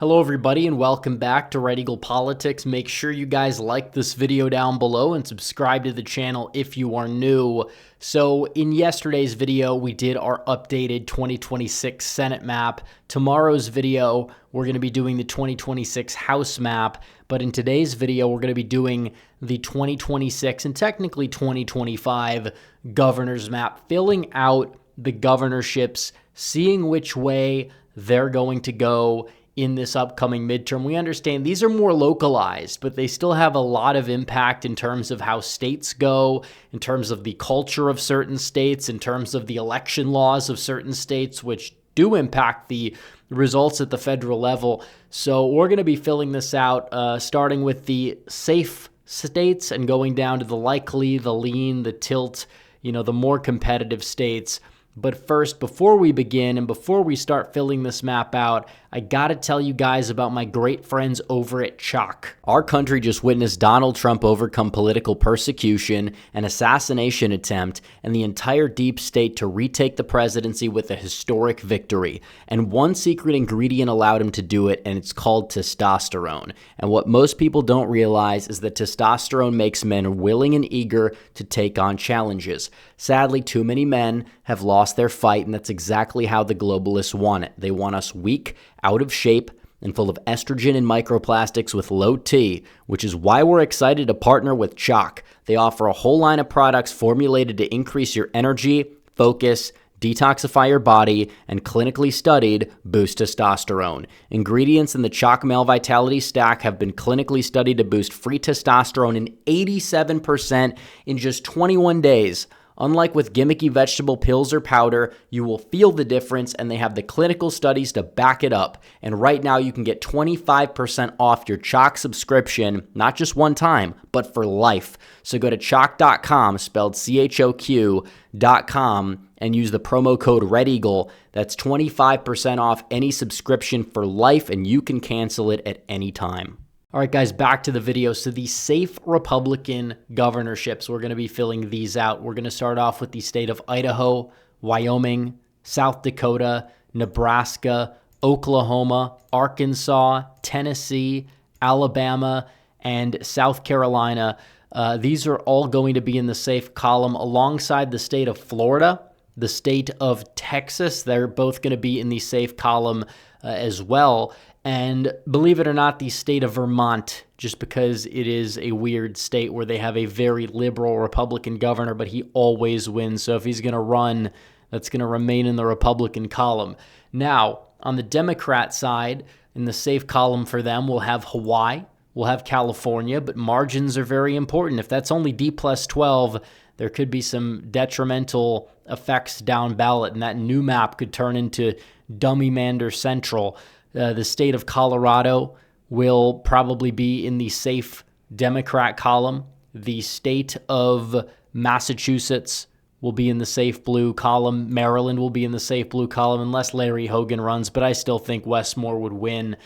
Hello everybody and welcome back to Red Eagle Politics. Make sure you guys like this video down below and subscribe to the channel if you are new. So in yesterday's video, we did our updated 2026 Senate map. Tomorrow's video, we're going to be doing the 2026 House map. But in today's video, we're going to be doing the 2026 and technically 2025 governor's map, filling out the governorships, seeing which way they're going to go in this upcoming midterm. We understand these are more localized, but they still have a lot of impact in terms of how states go, in terms of the culture of certain states, in terms of the election laws of certain states, which do impact the results at the federal level. So we're going to be filling this out, starting with the safe states and going down to the likely, the lean, the tilt, the more competitive states. But first, before we begin and before we start filling this map out, I gotta tell you guys about my great friends over at Chalk. Our country just witnessed Donald Trump overcome political persecution, an assassination attempt, and the entire deep state to retake the presidency with a historic victory. And one secret ingredient allowed him to do it, and it's called testosterone. And what most people don't realize is that testosterone makes men willing and eager to take on challenges. Sadly, too many men have lost their fight, and that's exactly how the globalists want it. They want us weak, out of shape, and full of estrogen and microplastics with low T, which is why we're excited to partner with Chalk. They offer a whole line of products formulated to increase your energy, focus, detoxify your body, and clinically studied boost testosterone. Ingredients in the Chalk Male Vitality Stack have been clinically studied to boost free testosterone in 87% in just 21 days. Unlike with gimmicky vegetable pills or powder, you will feel the difference, and they have the clinical studies to back it up. And right now you can get 25% off your Chalk subscription, not just one time, but for life. So go to chalk.com, spelled CHOQ.com, and use the promo code REDEAGLE. That's 25% off any subscription for life, and you can cancel it at any time. All right, guys, back to the video. So the safe Republican governorships, we're going to be filling these out. We're going to start off with the state of Idaho, Wyoming, South Dakota, Nebraska, Oklahoma, Arkansas, Tennessee, Alabama, and South Carolina. These are all going to be in the safe column alongside the state of Florida, the state of Texas. They're both going to be in the safe column as well. And believe it or not, the state of Vermont, just because it is a weird state where they have a very liberal Republican governor, but he always wins. So if he's going to run, that's going to remain in the Republican column. Now, on the Democrat side, in the safe column for them, we'll have Hawaii, we'll have California, but margins are very important. If that's only D+12, there could be some detrimental effects down ballot, and that new map could turn into Dummy-Mander Central. The state of Colorado will probably be in the safe Democrat column. The state of Massachusetts will be in the safe blue column. Maryland will be in the safe blue column unless Larry Hogan runs, but I still think Westmore would win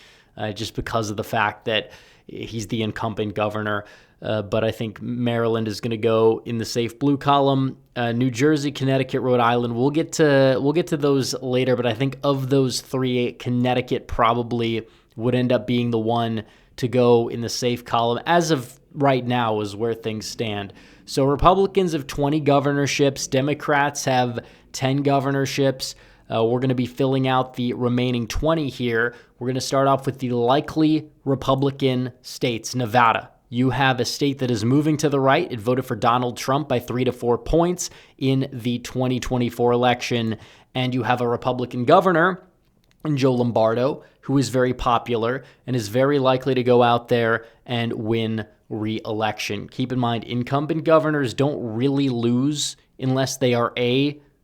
just because of the fact that he's the incumbent governor. But I think Maryland is going to go in the safe blue column. New Jersey, Connecticut, Rhode Island. We'll get to those later, but I think of those three, Connecticut probably would end up being the one to go in the safe column. As of right now is where things stand. So Republicans have 20 governorships. Democrats have 10 governorships. We're going to be filling out the remaining 20 here. We're going to start off with the likely Republican states. Nevada. You have a state that is moving to the right. It voted for Donald Trump by 3 to 4 points in the 2024 election. And you have a Republican governor, Joe Lombardo, who is very popular and is very likely to go out there and win re-election. Keep in mind, incumbent governors don't really lose unless they are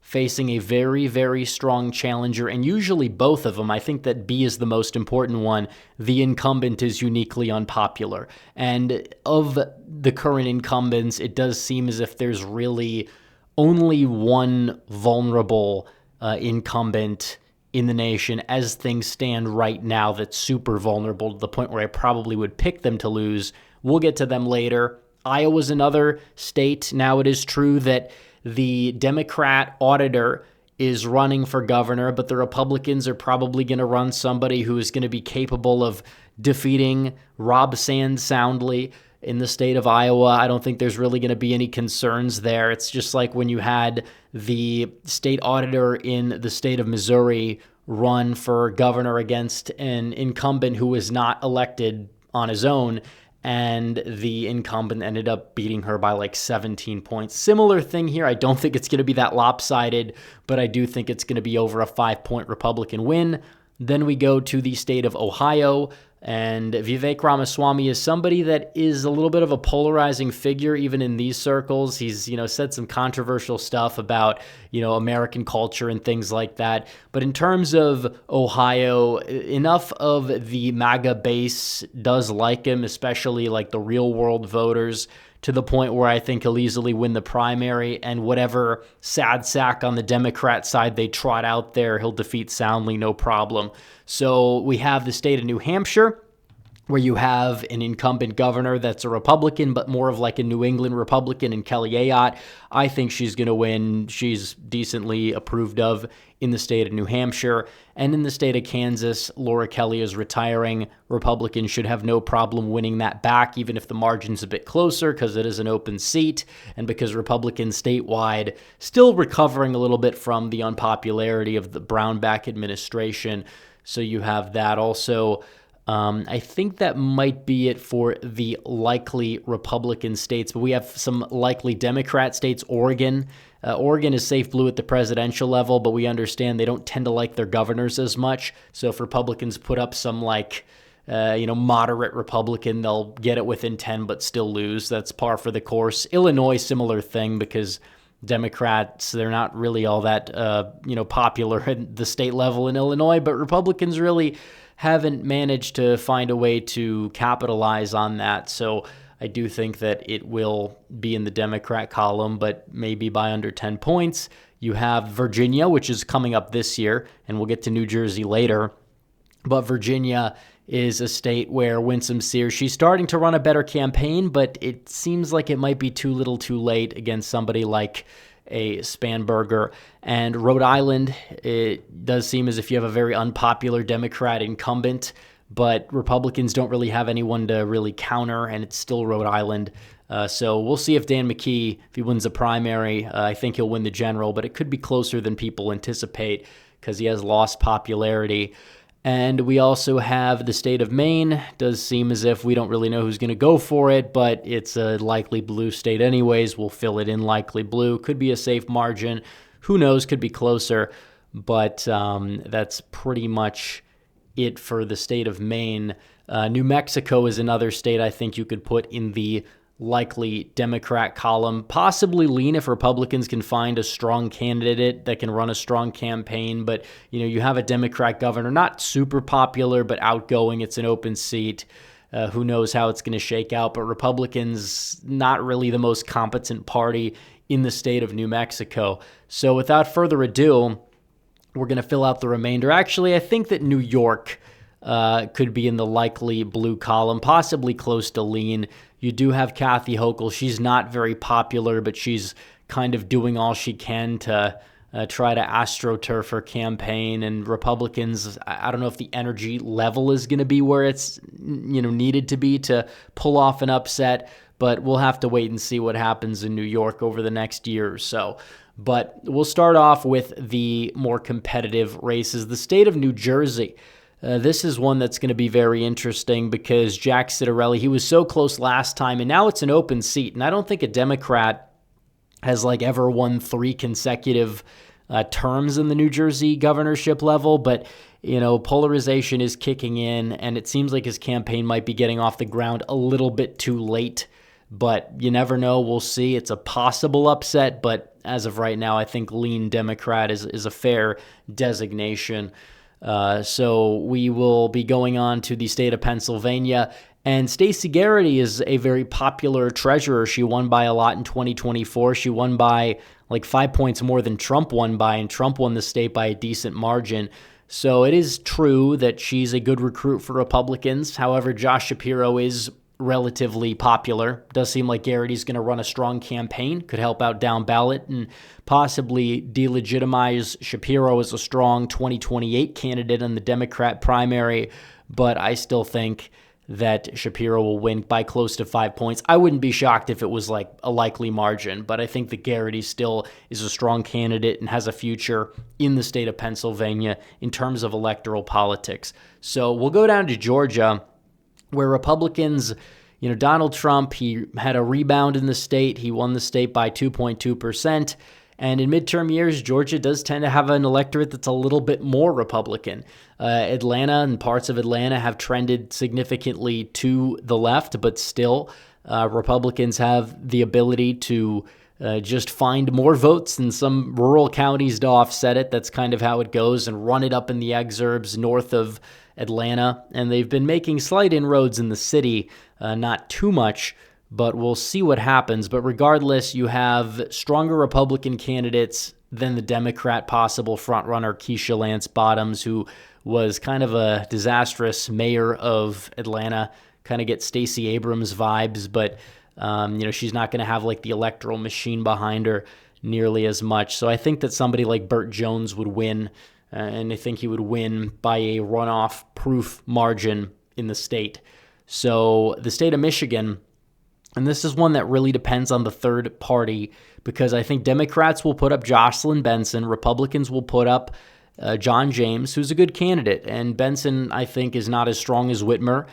facing a very, very strong challenger, and usually both of them. I think that B is the most important one. The incumbent is uniquely unpopular. And of the current incumbents, it does seem as if there's really only one vulnerable incumbent in the nation as things stand right now that's super vulnerable to the point where I probably would pick them to lose. We'll get to them later. Iowa's another state. Now, it is true that the Democrat auditor is running for governor, but the Republicans are probably going to run somebody who is going to be capable of defeating Rob Sands soundly in the state of Iowa. I don't think there's really going to be any concerns there. It's just like when you had the state auditor in the state of Missouri run for governor against an incumbent who was not elected on his own, and the incumbent ended up beating her by like 17 points. Similar thing here. I don't think it's going to be that lopsided, but I do think it's going to be over a 5-point Republican win. Then we go to the state of Ohio, and Vivek Ramaswamy is somebody that is a little bit of a polarizing figure even in these circles. He's, said some controversial stuff about, American culture and things like that. But in terms of Ohio, enough of the MAGA base does like him, especially like the real world voters, to the point where I think he'll easily win the primary, and whatever sad sack on the Democrat side they trot out there, he'll defeat soundly, no problem. So we have the state of New Hampshire, where you have an incumbent governor that's a Republican, but more of like a New England Republican in Kelly Ayotte. I think she's going to win. She's decently approved of in the state of New Hampshire. And in the state of Kansas, Laura Kelly is retiring. Republicans should have no problem winning that back, even if the margin's a bit closer, because it is an open seat, and because Republicans statewide still recovering a little bit from the unpopularity of the Brownback administration. So you have that also. I think that might be it for the likely Republican states, but we have some likely Democrat states. Oregon is safe blue at the presidential level, but we understand they don't tend to like their governors as much. So if Republicans put up some moderate Republican, they'll get it within 10 but still lose. That's par for the course. Illinois, similar thing, because Democrats, they're not really all that popular at the state level in Illinois, but Republicans really haven't managed to find a way to capitalize on that. So I do think that it will be in the Democrat column, but maybe by under 10 points. You have Virginia, which is coming up this year, and we'll get to New Jersey later. But Virginia is a state where Winsome Sears, she's starting to run a better campaign, but it seems like it might be too little too late against somebody like a Spanberger. And Rhode Island, it does seem as if you have a very unpopular Democrat incumbent, but Republicans don't really have anyone to really counter, and it's still Rhode Island. So we'll see if Dan McKee, if he wins the primary, I think he'll win the general, but it could be closer than people anticipate because he has lost popularity. And we also have the state of Maine. Does seem as if we don't really know who's going to go for it, but it's a likely blue state anyways. We'll fill it in likely blue. Could be a safe margin. Who knows? Could be closer. But that's pretty much it for the state of Maine. New Mexico is another state I think you could put in the likely Democrat column, possibly lean if Republicans can find a strong candidate that can run a strong campaign. But, you have a Democrat governor, not super popular, but outgoing. It's an open seat. Who knows how it's going to shake out. But Republicans, not really the most competent party in the state of New Mexico. So without further ado, we're going to fill out the remainder. Actually, I think that New York could be in the likely blue column, possibly close to lean. You do have Kathy Hochul. She's not very popular, but she's kind of doing all she can to try to astroturf her campaign. And Republicans, I don't know if the energy level is going to be where it's needed to be to pull off an upset, but we'll have to wait and see what happens in New York over the next year or so. But we'll start off with the more competitive races. The state of New Jersey. This is one that's going to be very interesting because Jack Ciattarelli, he was so close last time, and now it's an open seat. And I don't think a Democrat has ever won 3 consecutive terms in the New Jersey governorship level. But, polarization is kicking in, and it seems like his campaign might be getting off the ground a little bit too late. But you never know. We'll see. It's a possible upset, but as of right now, I think lean Democrat is a fair designation. So we will be going on to the state of Pennsylvania, and Stacey Garrity is a very popular treasurer. She won by a lot in 2024. She won by 5 points more than Trump won by, and Trump won the state by a decent margin. So it is true that she's a good recruit for Republicans. However, Josh Shapiro is relatively popular. Does seem like Garrity's going to run a strong campaign, could help out down ballot and possibly delegitimize Shapiro as a strong 2028 candidate in the Democrat primary. But I still think that Shapiro will win by close to 5 points. I wouldn't be shocked if it was like a likely margin, but I think that Garrity still is a strong candidate and has a future in the state of Pennsylvania in terms of electoral politics. So we'll go down to Georgia, where Republicans, Donald Trump, he had a rebound in the state. He won the state by 2.2%. And in midterm years, Georgia does tend to have an electorate that's a little bit more Republican. Atlanta and parts of Atlanta have trended significantly to the left, but still, Republicans have the ability to just find more votes in some rural counties to offset it. That's kind of how it goes, and run it up in the exurbs north of Atlanta. And they've been making slight inroads in the city, not too much, but we'll see what happens. But regardless, you have stronger Republican candidates than the Democrat possible frontrunner Keisha Lance Bottoms, who was kind of a disastrous mayor of Atlanta, kind of get Stacey Abrams vibes, but she's not going to have like the electoral machine behind her nearly as much. So I think that somebody like Burt Jones would win, and I think he would win by a runoff-proof margin in the state. So the state of Michigan, and this is one that really depends on the third party, because I think Democrats will put up Jocelyn Benson, Republicans will put up John James, who's a good candidate. And Benson, I think, is not as strong as Whitmer,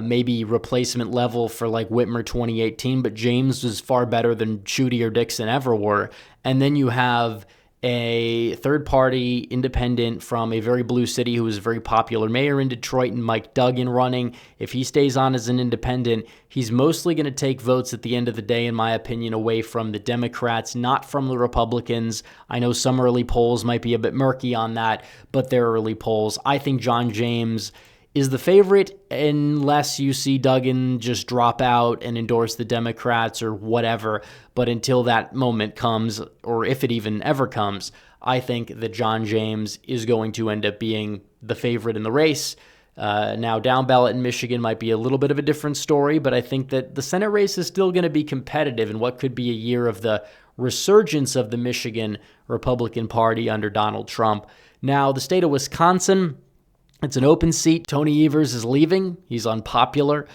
maybe replacement level for like Whitmer 2018, but James is far better than Schuette or Dixon ever were. And then you have a third-party independent from a very blue city who is a very popular mayor in Detroit, and Mike Duggan running. If he stays on as an independent, he's mostly going to take votes at the end of the day, in my opinion, away from the Democrats, not from the Republicans. I know some early polls might be a bit murky on that, but they're early polls. I think John James is the favorite unless you see Duggan just drop out and endorse the Democrats or whatever. But until that moment comes, or if it even ever comes, I think that John James is going to end up being the favorite in the race. Now, down ballot in Michigan might be a little bit of a different story, but I think that the Senate race is still going to be competitive in what could be a year of the resurgence of the Michigan Republican Party under Donald Trump. Now, the state of Wisconsin, it's an open seat. Tony Evers is leaving. He's unpopular.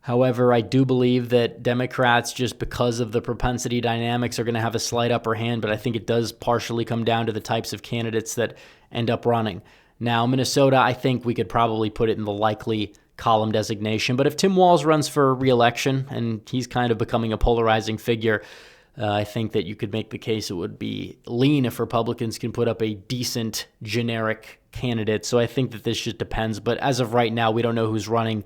However, I do believe that Democrats, just because of the propensity dynamics, are going to have a slight upper hand, but I think it does partially come down to the types of candidates that end up running. Now, Minnesota, I think we could probably put it in the likely column designation, but if Tim Walz runs for re-election, and he's kind of becoming a polarizing figure, I think that you could make the case it would be lean if Republicans can put up a decent generic candidate. So I think that this just depends. But as of right now, we don't know who's running.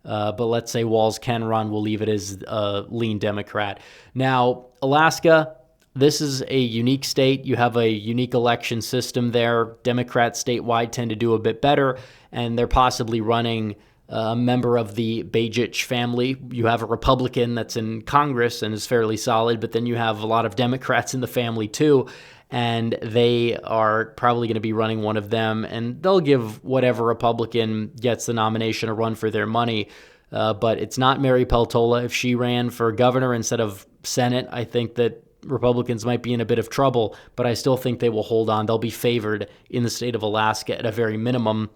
But let's say Walz can run. We'll leave it as a lean Democrat. Now, Alaska, this is a unique state. You have a unique election system there. Democrats statewide tend to do a bit better, and they're possibly running a member of the Bajich family. You have a Republican that's in Congress and is fairly solid, but then you have a lot of Democrats in the family too, and they are probably going to be running one of them, and they'll give whatever Republican gets the nomination a run for their money. But it's not Mary Peltola. If she ran for governor instead of Senate, I think that Republicans might be in a bit of trouble, but I still think they will hold on. They'll be favored in the state of Alaska at a very minimum.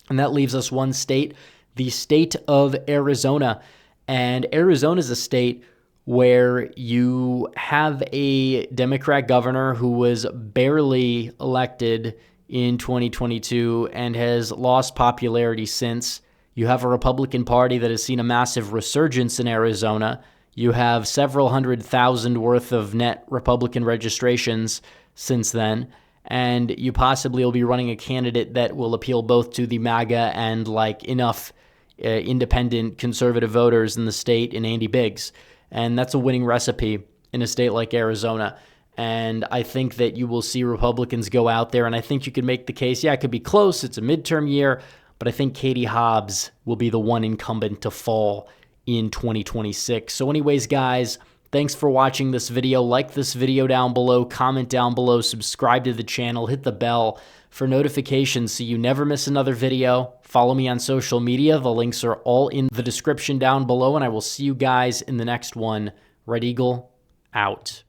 And that leaves us one state, the state of Arizona. And Arizona is a state where you have a Democrat governor who was barely elected in 2022 and has lost popularity since. You have a Republican Party that has seen a massive resurgence in Arizona. You have several 100,000 worth of net Republican registrations since then. And you possibly will be running a candidate that will appeal both to the MAGA and enough independent conservative voters in the state in Andy Biggs. And that's a winning recipe in a state like Arizona. And I think that you will see Republicans go out there, and I think you could make the case, it could be close. It's a midterm year, but I think Katie Hobbs will be the one incumbent to fall in 2026. So anyways, guys, Thanks for watching this video. Like this video down below, comment down below, subscribe to the channel, hit the bell for notifications so you never miss another video. Follow me on social media. The links are all in the description down below, and I will see you guys in the next one. Red Eagle, out.